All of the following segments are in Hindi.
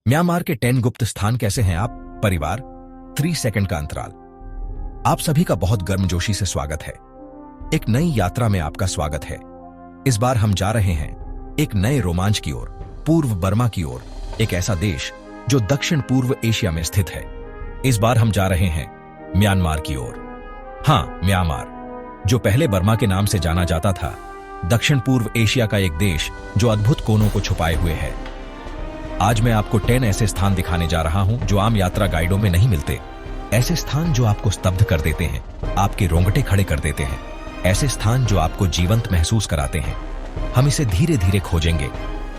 म्यांमार के 10 गुप्त स्थान कैसे हैं आप? परिवार 3 सेकंड का अंतराल। आप सभी का बहुत गर्मजोशी से स्वागत है। एक नई यात्रा में आपका स्वागत है। इस बार हम जा रहे हैं एक नए रोमांच की ओर, पूर्व बर्मा की ओर, एक ऐसा देश जो दक्षिण पूर्व एशिया में स्थित है। इस बार हम जा रहे हैं म्यांमार की ओर। हां, म्यांमार, जो पहले बर्मा के नाम से जाना जाता था, दक्षिण पूर्व एशिया का एक देश जो अद्भुत कोनों को छुपाए हुए है। आज मैं आपको 10 ऐसे स्थान दिखाने जा रहा हूं जो आम यात्रा गाइडों में नहीं मिलते। ऐसे स्थान जो आपको स्तब्ध कर देते हैं, आपके रोंगटे खड़े कर देते हैं। ऐसे स्थान जो आपको जीवंत महसूस कराते हैं। हम इसे धीरे धीरे खोजेंगे,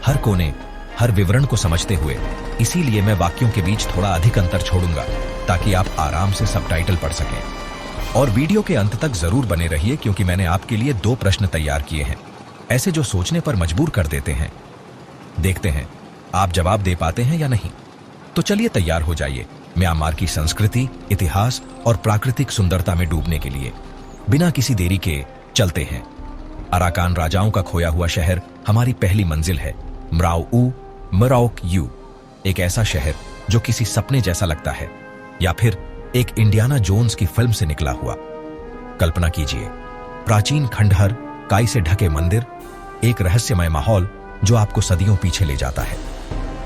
हर कोने, हर विवरण को समझते हुए। इसीलिए मैं वाक्यों के बीच थोड़ा अधिक अंतर छोड़ूंगा ताकि आप आराम से सबटाइटल पढ़ सकें। और वीडियो के अंत तक जरूर बने रहिए क्योंकि मैंने आपके लिए 2 प्रश्न तैयार किए हैं, ऐसे जो सोचने पर मजबूर कर देते हैं। देखते हैं आप जवाब दे पाते हैं या नहीं। तो चलिए तैयार हो जाइए म्यांमार की संस्कृति, इतिहास और प्राकृतिक सुंदरता में डूबने के लिए। बिना किसी देरी के चलते हैं। अराकान राजाओं का खोया हुआ शहर हमारी पहली मंजिल है। मराओक यू, एक ऐसा शहर जो किसी सपने जैसा लगता है या फिर एक इंडियाना जोन्स की फिल्म से निकला हुआ। कल्पना कीजिए, प्राचीन खंडहर, काई से ढके मंदिर, एक रहस्यमय माहौल जो आपको सदियों पीछे ले जाता है।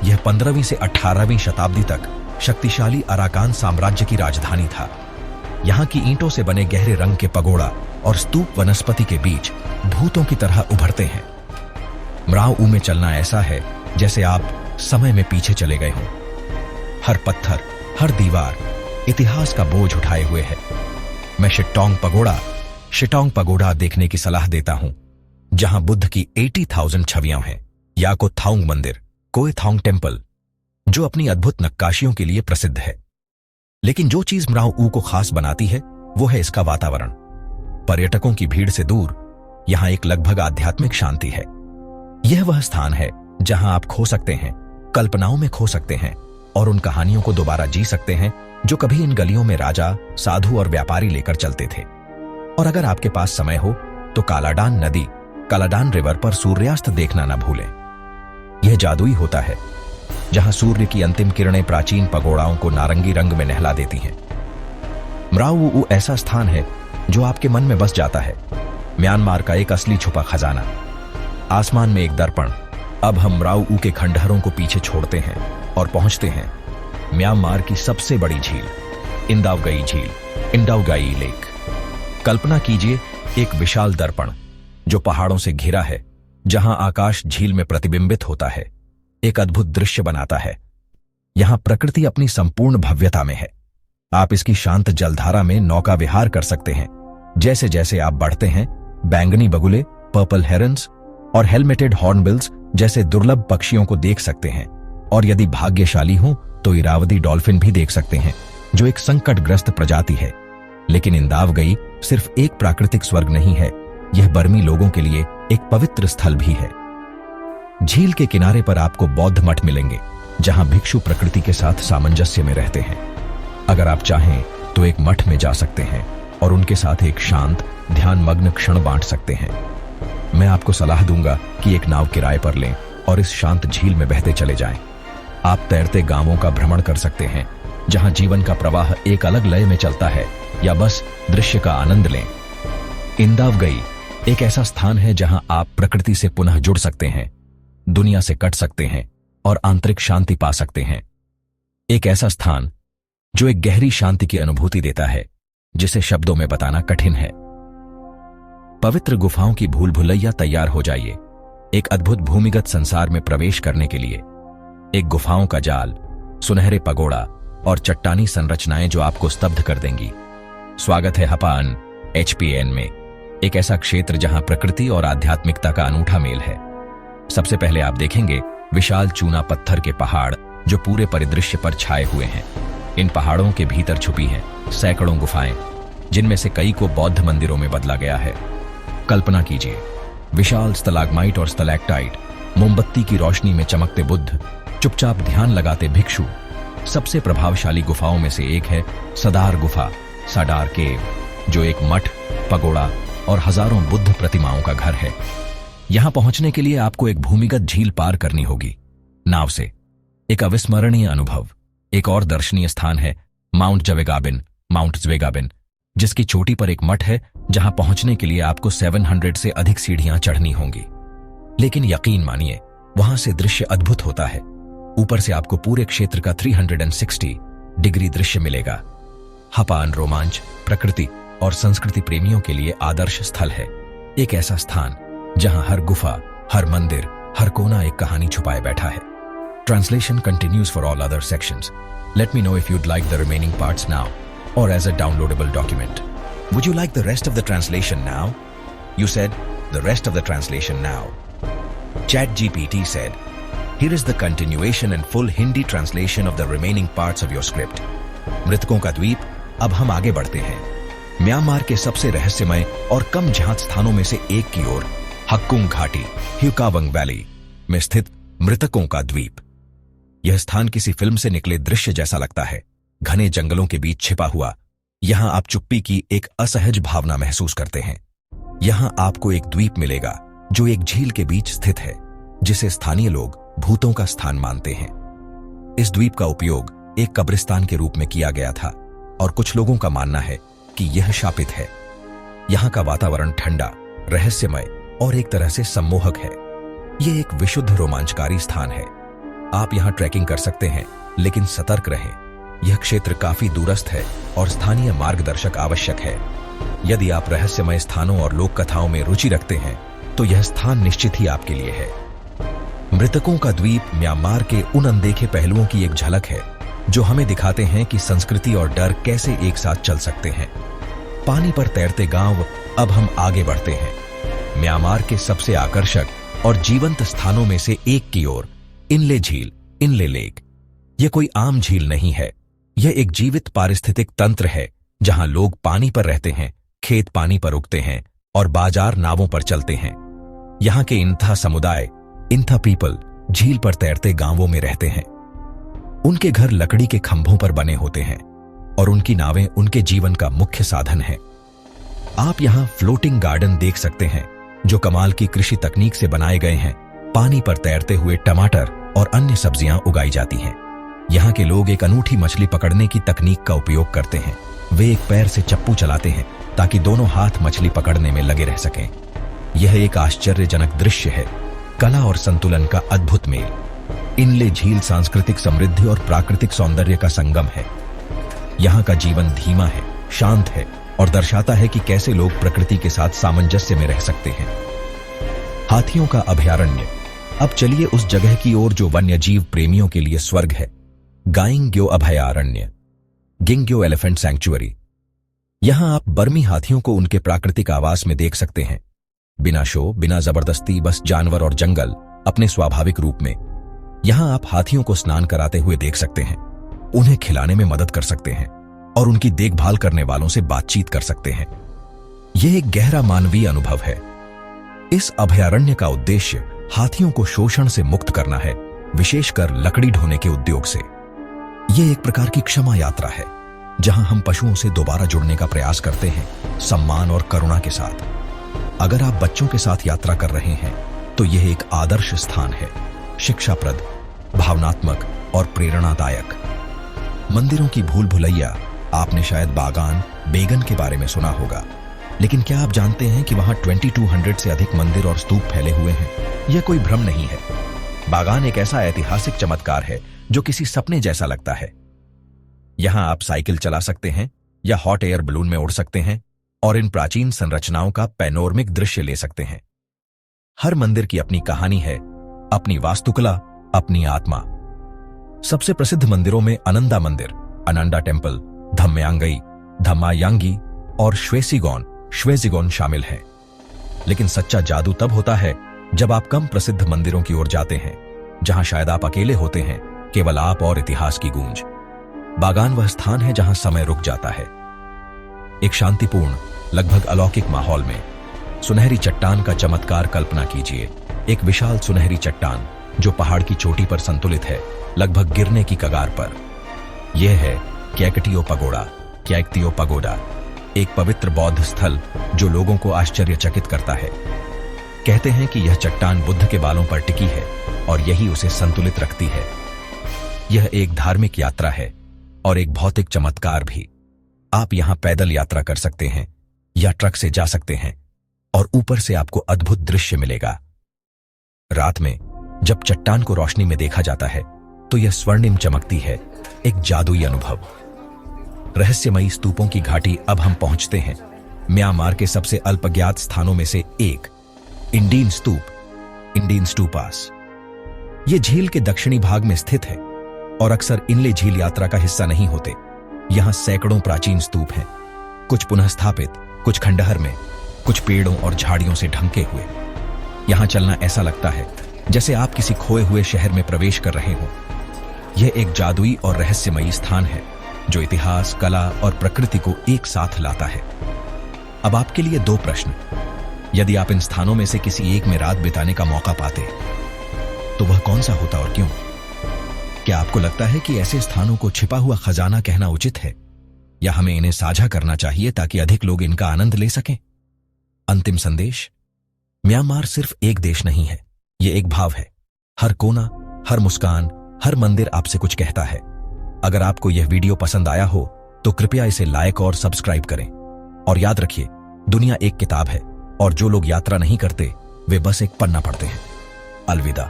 यह 15वीं से 18वीं शताब्दी तक शक्तिशाली अराकान साम्राज्य की राजधानी था। यहाँ की ईंटों से बने गहरे रंग के पगोड़ा और स्तूप वनस्पति के बीच भूतों की तरह उभरते हैं। मराओ में चलना ऐसा है जैसे आप समय में पीछे चले गए हों। हर पत्थर, हर दीवार इतिहास का बोझ उठाए हुए है। मैं शिटोंग पगोड़ा देखने की सलाह देता हूं, जहां बुद्ध की 80,000 छवियां हैं। याकोथांग मंदिर, कोएथांग टेम्पल, जो अपनी अद्भुत नक्काशियों के लिए प्रसिद्ध है। लेकिन जो चीज मराओ को खास बनाती है वो है इसका वातावरण। पर्यटकों की भीड़ से दूर यहां एक लगभग आध्यात्मिक शांति है। यह वह स्थान है जहां आप खो सकते हैं, कल्पनाओं में खो सकते हैं और उन कहानियों को दोबारा जी सकते हैं जो कभी इन गलियों में राजा, साधु और व्यापारी लेकर चलते थे। और अगर आपके पास समय हो तो कालाडान नदी, कालाडान रिवर पर सूर्यास्त देखना न भूलें। यह जादुई होता है जहां सूर्य की अंतिम किरणें प्राचीन पगोड़ाओं को नारंगी रंग में नहला देती हैं। मराओ ऐसा स्थान है जो आपके मन में बस जाता है। म्यांमार का एक असली छुपा खजाना। आसमान में एक दर्पण। अब हम मराओ के खंडहरों को पीछे छोड़ते हैं और पहुंचते हैं म्यांमार की सबसे बड़ी झील, इंदावगई झील, इंदावगई लेक। कल्पना कीजिए, एक विशाल दर्पण जो पहाड़ों से घिरा है, जहां आकाश झील में प्रतिबिंबित होता है, एक अद्भुत दृश्य बनाता है। यहां प्रकृति अपनी संपूर्ण भव्यता में है। आप इसकी शांत जलधारा में नौका विहार कर सकते हैं। जैसे जैसे आप बढ़ते हैं, बैंगनी बगुले, पर्पल हेरन्स और हेलमेटेड हॉर्नबिल्स जैसे दुर्लभ पक्षियों को देख सकते हैं। और यदि भाग्यशाली हो तो इरावदी डॉल्फिन भी देख सकते हैं, जो एक संकटग्रस्त प्रजाति है। लेकिन इंदावगई सिर्फ एक प्राकृतिक स्वर्ग नहीं है, यह बर्मी लोगों के लिए एक पवित्र स्थल भी है। झील के किनारे पर आपको बौद्ध मठ मिलेंगे, जहां भिक्षु प्रकृति के साथ सामंजस्य में रहते हैं। अगर आप चाहें तो एक मठ में जा सकते हैं और उनके साथ एक शांत, ध्यानमग्न क्षण बांट सकते हैं। मैं आपको सलाह दूंगा कि एक नाव किराए पर लें और इस शांत झील में बहते चले जाएं। आप तैरते गांवों का भ्रमण कर सकते हैं, जहां जीवन का प्रवाह एक अलग लय में चलता है, या बस दृश्य का आनंद लें। इंदावगई एक ऐसा स्थान है जहां आप प्रकृति से पुनः जुड़ सकते हैं, दुनिया से कट सकते हैं और आंतरिक शांति पा सकते हैं। एक ऐसा स्थान जो एक गहरी शांति की अनुभूति देता है, जिसे शब्दों में बताना कठिन है। पवित्र गुफाओं की भूल भुलैया तैयार हो जाइए एक अद्भुत भूमिगत संसार में प्रवेश करने के लिए। एक गुफाओं का जाल, सुनहरे पगोड़ा और चट्टानी संरचनाएं जो आपको स्तब्ध कर देंगी। स्वागत है हपान HPN में, एक ऐसा क्षेत्र जहां प्रकृति और आध्यात्मिकता का अनूठा मेल है। सबसे पहले आप देखेंगे विशाल चूना पत्थर के पहाड़ जो पूरे परिदृश्य पर छाए हुए हैं। इन पहाड़ों के भीतर छुपी हैं सैकड़ों गुफाएं, जिनमें से कई को बौद्ध मंदिरों में बदला गया है। कल्पना कीजिए, विशाल स्टैलेग्माइट और स्टैलेक्टाइट, मोमबत्ती की रोशनी में चमकते बुद्ध, चुपचाप ध्यान लगाते भिक्षु। सबसे प्रभावशाली गुफाओं में से एक है सदार गुफा, साडार केव, जो एक मठ, पगोड़ा और हजारों बुद्ध प्रतिमाओं का घर है। यहां पहुंचने के लिए आपको एक भूमिगत झील पार करनी होगी नाव से। एक अविस्मरणीय अनुभव। एक और दर्शनीय स्थान है माउंट ज्वेगाबिन, जिसकी चोटी पर एक मठ है जहां पहुंचने के लिए आपको 700 से अधिक सीढ़ियां चढ़नी होंगी। लेकिन यकीन मानिए, वहां से दृश्य अद्भुत होता है। ऊपर से आपको पूरे क्षेत्र का 360 डिग्री दृश्य मिलेगा। हपान रोमांच, प्रकृति और संस्कृति प्रेमियों के लिए आदर्श स्थल है। एक ऐसा स्थान जहां हर गुफा, हर मंदिर, हर कोना एक कहानी छुपाए बैठा है। Translation continues for all other sections. Let me know if you'd like the remaining parts now or as a downloadable document. Would you like the rest of the translation now? You said the rest of the translation now. ChatGPT said, here is the continuation and full Hindi translation of the remaining parts of your script. मृतकों का द्वीप। अब हम आगे बढ़ते हैं म्यांमार के सबसे रहस्यमय और कम ज्ञात स्थानों में से एक की ओर, हक्कुंग घाटी, ह्यूकावंग वैली में स्थित मृतकों का द्वीप। यह स्थान किसी फिल्म से निकले दृश्य जैसा लगता है। घने जंगलों के बीच छिपा हुआ, यहां आप चुप्पी की एक असहज भावना महसूस करते हैं। यहां आपको एक द्वीप मिलेगा जो एक झील के बीच स्थित है, जिसे स्थानीय लोग भूतों का स्थान मानते हैं। इस द्वीप का उपयोग एक कब्रिस्तान के रूप में किया गया था और कुछ लोगों का मानना है कि यह शापित है। यहां का वातावरण ठंडा, रहस्यमय और एक तरह से सम्मोहक है। यह एक विशुद्ध रोमांचकारी स्थान है। आप यहां ट्रैकिंग कर सकते हैं, लेकिन सतर्क रहें। यह क्षेत्र काफी दूरस्थ है और स्थानीय मार्गदर्शक आवश्यक है। यदि आप रहस्यमय स्थानों और लोक कथाओं में रुचि रखते हैं, तो यह स्थान निश्चित ही आपके लिए है। मृतकों का द्वीप म्यांमार के उन अनदेखे पहलुओं की एक झलक है जो हमें दिखाते हैं कि संस्कृति और डर कैसे एक साथ चल सकते हैं। पानी पर तैरते गांव। अब हम आगे बढ़ते हैं म्यांमार के सबसे आकर्षक और जीवंत स्थानों में से एक की ओर, इनले झील, इनले लेक। यह कोई आम झील नहीं है। यह एक जीवित पारिस्थितिक तंत्र है जहां लोग पानी पर रहते हैं, खेत पानी पर उगते हैं और बाजार नावों पर चलते हैं। यहां के इंथा समुदाय, इंथा पीपल, झील पर तैरते गांवों में रहते हैं। उनके घर लकड़ी के खंभों पर बने होते हैं और उनकी नावें उनके जीवन का मुख्य साधन है। आप यहां फ्लोटिंग गार्डन देख सकते हैं जो कमाल की कृषि तकनीक से बनाए गए हैं। पानी पर तैरते हुए टमाटर और अन्य सब्जियां उगाई जाती हैं। यहाँ के लोग एक अनूठी मछली पकड़ने की तकनीक का उपयोग करते हैं। वे एक पैर से चप्पू चलाते हैं ताकि दोनों हाथ मछली पकड़ने में लगे रह सकें। यह एक आश्चर्यजनक दृश्य है, कला और संतुलन का अद्भुत मेल। इनले झील सांस्कृतिक समृद्धि और प्राकृतिक सौंदर्य का संगम है। यहाँ का जीवन धीमा है, शांत है और दर्शाता है कि कैसे लोग प्रकृति के साथ सामंजस्य में रह सकते हैं। हाथियों का अभयारण्य। अब चलिए उस जगह की ओर जो वन्यजीव प्रेमियों के लिए स्वर्ग है, गाइंग्यो अभयारण्य, गिंग्यो एलिफेंट सैंक्चुअरी। यहां आप बर्मी हाथियों को उनके प्राकृतिक आवास में देख सकते हैं, बिना शो, बिना जबरदस्ती, बस जानवर और जंगल अपने स्वाभाविक रूप में। यहां आप हाथियों को स्नान कराते हुए देख सकते हैं, उन्हें खिलाने में मदद कर सकते हैं और उनकी देखभाल करने वालों से बातचीत कर सकते हैं। यह एक गहरा मानवीय अनुभव है। इस अभयारण्य का उद्देश्य हाथियों को शोषण से मुक्त करना है, विशेषकर लकड़ी ढोने के उद्योग से। यह एक प्रकार की क्षमा यात्रा है जहां हम पशुओं से दोबारा जुड़ने का प्रयास करते हैं, सम्मान और करुणा के साथ। अगर आप बच्चों के साथ यात्रा कर रहे हैं तो यह एक आदर्श स्थान है, शिक्षाप्रद, भावनात्मक और प्रेरणादायक। मंदिरों की भूल भुलैया। आपने शायद बागान बेगन के बारे में सुना होगा, लेकिन क्या आप जानते हैं कि वहां 2200 से अधिक मंदिर और स्तूप फैले हुए हैं? यह कोई भ्रम नहीं है। बागान एक ऐसा ऐतिहासिक चमत्कार है जो किसी सपने जैसा लगता है। यहां आप साइकिल चला सकते हैं या हॉट एयर बलून में उड़ सकते हैं और इन प्राचीन संरचनाओं का पैनोरमिक दृश्य ले सकते हैं। हर मंदिर की अपनी कहानी है, अपनी वास्तुकला, अपनी आत्मा। सबसे प्रसिद्ध मंदिरों में अनंदा मंदिर, अनंडा टेम्पल, धम्यांगई, धम्मायांगी और श्वेजिगोन शामिल हैं। लेकिन सच्चा जादू तब होता है जब आप कम प्रसिद्ध मंदिरों की ओर जाते हैं, जहां शायद आप अकेले होते हैं, केवल आप और इतिहास की गूंज। बागान वह स्थान है जहां समय रुक जाता है। एक शांतिपूर्ण, लगभग अलौकिक माहौल में सुनहरी चट्टान का चमत्कार कल्पना कीजिए। एक विशाल सुनहरी चट्टान जो पहाड़ की चोटी पर संतुलित है, लगभग गिरने की कगार पर। यह है क्याइकटियो पगोडा, एक पवित्र बौद्ध स्थल जो लोगों को आश्चर्यचकित करता है। कहते हैं कि यह चट्टान बुद्ध के बालों पर टिकी है और यही उसे संतुलित रखती है। यह एक धार्मिक यात्रा है और एक भौतिक चमत्कार भी। आप यहां पैदल यात्रा कर सकते हैं या ट्रक से जा सकते हैं और ऊपर से आपको अद्भुत दृश्य मिलेगा। रात में जब चट्टान को रोशनी में देखा जाता है तो यह स्वर्णिम चमकती है, एक जादुई अनुभव। रहस्यमयी स्तूपों की घाटी। अब हम पहुंचते हैं म्यांमार के सबसे अल्पज्ञात स्थानों में से एक, इंडीन स्तूप, इंडीन स्टूपास। यह झील के दक्षिणी भाग में स्थित है और अक्सर इनले झील यात्रा का हिस्सा नहीं होते। यहां सैकड़ों प्राचीन स्तूप हैं, कुछ पुनः स्थापित, कुछ खंडहर में, कुछ पेड़ों और झाड़ियों से ढंके हुए। यहां चलना ऐसा लगता है जैसे आप किसी खोए हुए शहर में प्रवेश कर रहे हो। यह एक जादुई और रहस्यमयी स्थान है जो इतिहास, कला और प्रकृति को एक साथ लाता है। अब आपके लिए 2 प्रश्न। यदि आप इन स्थानों में से किसी एक में रात बिताने का मौका पाते तो वह कौन सा होता और क्यों? क्या आपको लगता है कि ऐसे स्थानों को छिपा हुआ खजाना कहना उचित है, या हमें इन्हें साझा करना चाहिए ताकि अधिक लोग इनका आनंद ले सकें? अंतिम संदेश, म्यांमार सिर्फ एक देश नहीं है, यह एक भाव है। हर कोना, हर मुस्कान, हर मंदिर आपसे कुछ कहता है। अगर आपको यह वीडियो पसंद आया हो तो कृपया इसे लाइक और सब्सक्राइब करें। और याद रखिए, दुनिया एक किताब है और जो लोग यात्रा नहीं करते वे बस एक पन्ना पढ़ते हैं। अलविदा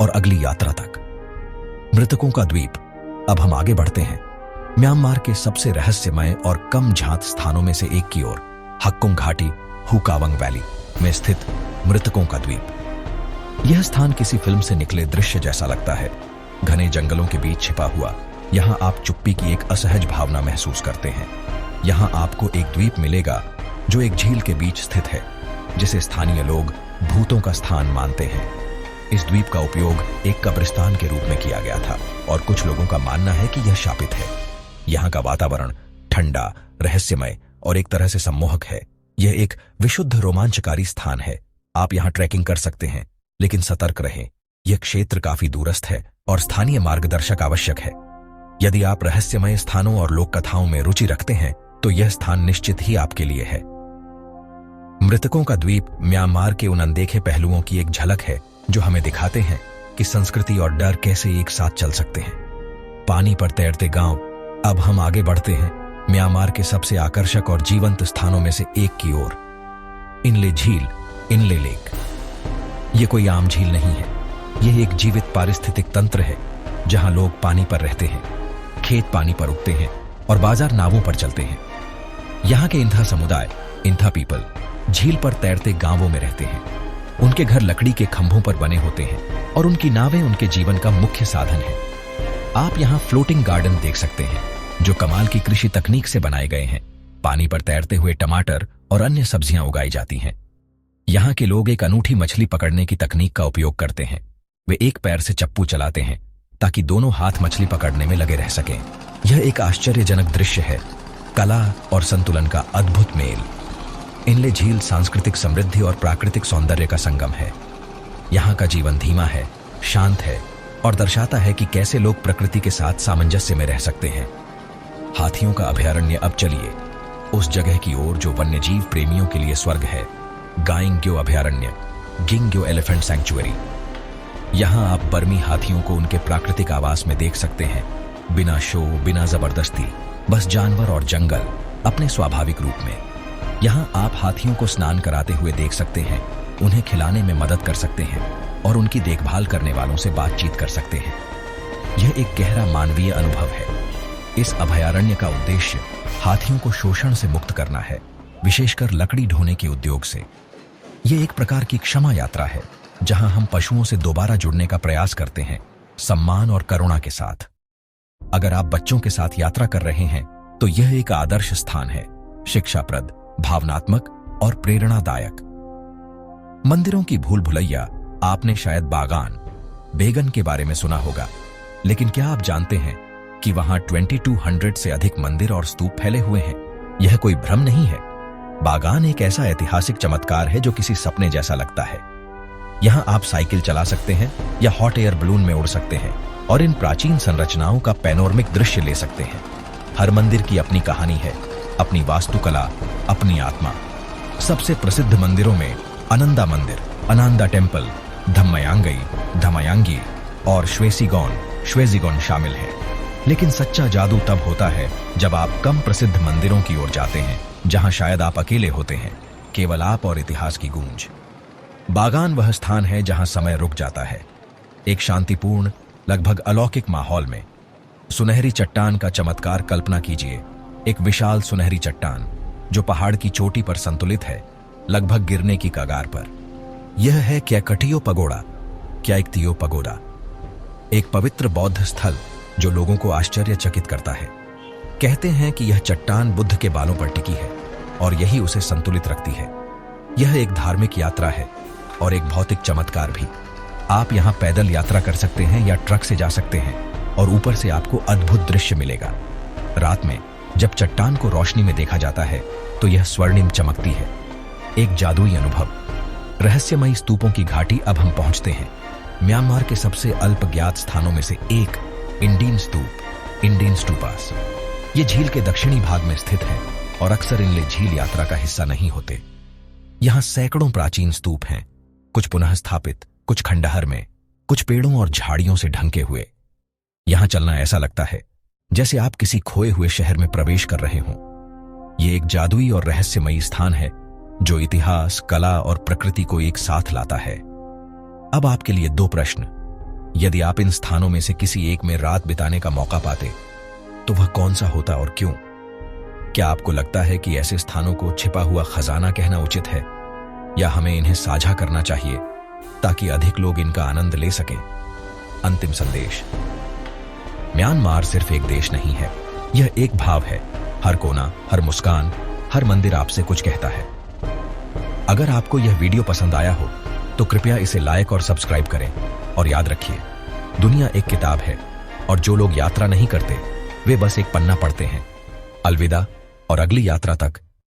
और अगली यात्रा तक। मृतकों का द्वीप। अब हम आगे बढ़ते हैं म्यांमार के सबसे रहस्यमय और कम झांत स्थानों में से एक की ओर, हक्कुंग घाटी, हुकावंग वैली में स्थित मृतकों का द्वीप। यह स्थान किसी फिल्म से निकले दृश्य जैसा लगता है। घने जंगलों के बीच छिपा हुआ, यहां आप चुप्पी की एक असहज भावना महसूस करते हैं। यहां आपको एक द्वीप मिलेगा जो एक झील के बीच स्थित है, जिसे स्थानीय लोग भूतों का स्थान मानते हैं। इस द्वीप का उपयोग एक कब्रिस्तान के रूप में किया गया था और कुछ लोगों का मानना है कि यह शापित है। यहाँ का वातावरण ठंडा, रहस्यमय और एक तरह से सम्मोहक है। यह एक विशुद्ध रोमांचकारी स्थान है। आप यहाँ ट्रैकिंग कर सकते हैं, लेकिन सतर्क रहें। यह क्षेत्र काफी दूरस्थ है और स्थानीय मार्गदर्शक आवश्यक है। यदि आप रहस्यमय स्थानों और लोक कथाओं में रुचि रखते हैं तो यह स्थान निश्चित ही आपके लिए है। मृतकों का द्वीप म्यांमार के उन अनदेखे पहलुओं की एक झलक है जो हमें दिखाते हैं कि संस्कृति और डर कैसे एक साथ चल सकते हैं। पानी पर तैरते गांव। अब हम आगे बढ़ते हैं म्यांमार के सबसे आकर्षक और जीवंत स्थानों में से एक की ओर, इनले झील, इनले लेक। यह कोई आम झील नहीं है, यह एक जीवित पारिस्थितिक तंत्र है जहां लोग पानी पर रहते हैं, खेत पानी पर उगते हैं और बाजार नावों पर चलते हैं। यहाँ के इंथा समुदाय, इंथा पीपल, झील पर तैरते गांवों में रहते हैं। उनके घर लकड़ी के खंभों पर बने होते हैं और उनकी नावें उनके जीवन का मुख्य साधन है। आप यहाँ फ्लोटिंग गार्डन देख सकते हैं जो कमाल की कृषि तकनीक से बनाए गए हैं। पानी पर तैरते हुए टमाटर और अन्य सब्जियां उगाई जाती हैं। यहाँ के लोग एक अनूठी मछली पकड़ने की तकनीक का उपयोग करते हैं। वे एक पैर से चप्पू चलाते हैं ताकि दोनों हाथ मछली पकड़ने में लगे रह सकें। यह एक आश्चर्यजनक दृश्य है, कला और संतुलन का अद्भुत मेल। इनले झील सांस्कृतिक समृद्धि और प्राकृतिक सौंदर्य का संगम है। यहाँ का जीवन धीमा है, शांत है और दर्शाता है कि कैसे लोग प्रकृति के साथ सामंजस्य में रह सकते हैं। हाथियों का अभयारण्य। अब चलिए उस जगह की ओर जो वन्यजीव प्रेमियों के लिए स्वर्ग है, गाइंग्यो अभयारण्य, गिंग्यो एलिफेंट सैंक्चुअरी। यहाँ आप बर्मी हाथियों को उनके प्राकृतिक आवास में देख सकते हैं, बिना शो, बिना जबरदस्ती, बस जानवर और जंगल अपने स्वाभाविक रूप में। यहाँ आप हाथियों को स्नान कराते हुए देख सकते हैं, उन्हें खिलाने में मदद कर सकते हैं और उनकी देखभाल करने वालों से बातचीत कर सकते हैं। यह एक गहरा मानवीय अनुभव है। इस अभयारण्य का उद्देश्य हाथियों को शोषण से मुक्त करना है, विशेषकर लकड़ी ढोने के उद्योग से। यह एक प्रकार की क्षमा यात्रा है जहां हम पशुओं से दोबारा जुड़ने का प्रयास करते हैं, सम्मान और करुणा के साथ। अगर आप बच्चों के साथ यात्रा कर रहे हैं तो यह एक आदर्श स्थान है, शिक्षाप्रद, भावनात्मक और प्रेरणादायक। मंदिरों की भूल भुलैया। आपने शायद बागान बेगन के बारे में सुना होगा, लेकिन क्या आप जानते हैं कि वहां 2200 से अधिक मंदिर और स्तूप फैले हुए हैं? यह कोई भ्रम नहीं है। बागान एक ऐसा ऐतिहासिक चमत्कार है जो किसी सपने जैसा लगता है। यहां आप साइकिल चला सकते हैं या हॉट एयर बलून में उड़ सकते हैं और इन प्राचीन संरचनाओं का पैनोरमिक दृश्य ले सकते हैं। हर मंदिर की अपनी कहानी है, अपनी वास्तुकला, अपनी आत्मा। सबसे प्रसिद्ध मंदिरों में अनंदा मंदिर, अनंदा टेम्पल, धम्मयांगी और श्वेसिगोन श्वेजिगोन शामिल है। लेकिन सच्चा जादू तब होता है जब आप कम प्रसिद्ध मंदिरों की ओर जाते हैं, जहां शायद आप अकेले होते हैं, केवल आप और इतिहास की गूंज। बागान वह स्थान है जहां समय रुक जाता है। एक शांतिपूर्ण, लगभग अलौकिक माहौल में सुनहरी चट्टान का चमत्कार कल्पना कीजिए। एक विशाल सुनहरी चट्टान जो पहाड़ की चोटी पर संतुलित है, लगभग गिरने की कगार पर। यह है क्याकटियो पगोड़ा, क्याइक्तियो पगोड़ा, एक पवित्र बौद्ध स्थल जो लोगों को आश्चर्यचकित करता है। कहते हैं कि यह चट्टान बुद्ध के बालों पर टिकी है और यही उसे संतुलित रखती है। यह एक धार्मिक यात्रा है और एक भौतिक चमत्कार भी। आप यहां पैदल यात्रा कर सकते हैं या ट्रक से जा सकते हैं और ऊपर से आपको अद्भुत दृश्य मिलेगा। रात में जब चट्टान को रोशनी में देखा जाता है तो यह स्वर्णिम चमकती है। एक जादुई अनुभव। रहस्यमयी स्तूपों की घाटी। अब हम पहुंचते हैं म्यांमार के सबसे अल्प ज्ञात स्थानों में से एक, इंडीन स्तूप, इंडीन स्टूपास। ये झील के दक्षिणी भाग में स्थित है और अक्सर इनले झील यात्रा का हिस्सा नहीं होते। यहां सैकड़ों प्राचीन स्तूप हैं, कुछ पुनः स्थापित, कुछ खंडहर में, कुछ पेड़ों और झाड़ियों से ढंके हुए। यहां चलना ऐसा लगता है जैसे आप किसी खोए हुए शहर में प्रवेश कर रहे हों। यह एक जादुई और रहस्यमयी स्थान है जो इतिहास, कला और प्रकृति को एक साथ लाता है। अब आपके लिए 2 प्रश्न। यदि आप इन स्थानों में से किसी एक में रात बिताने का मौका पाते तो वह कौन सा होता और क्यों? क्या आपको लगता है कि ऐसे स्थानों को छिपा हुआ खजाना कहना उचित है, या हमें इन्हें साझा करना चाहिए ताकि अधिक लोग इनका आनंद ले सकें? अंतिम संदेश। म्यांमार सिर्फ एक देश नहीं है, यह एक भाव है। हर कोना, हर मुस्कान, हर मंदिर आपसे कुछ कहता है। अगर आपको यह वीडियो पसंद आया हो तो कृपया इसे लाइक और सब्सक्राइब करें। और याद रखिए, दुनिया एक किताब है और जो लोग यात्रा नहीं करते वे बस एक पन्ना पढ़ते हैं। अलविदा, और अगली यात्रा तक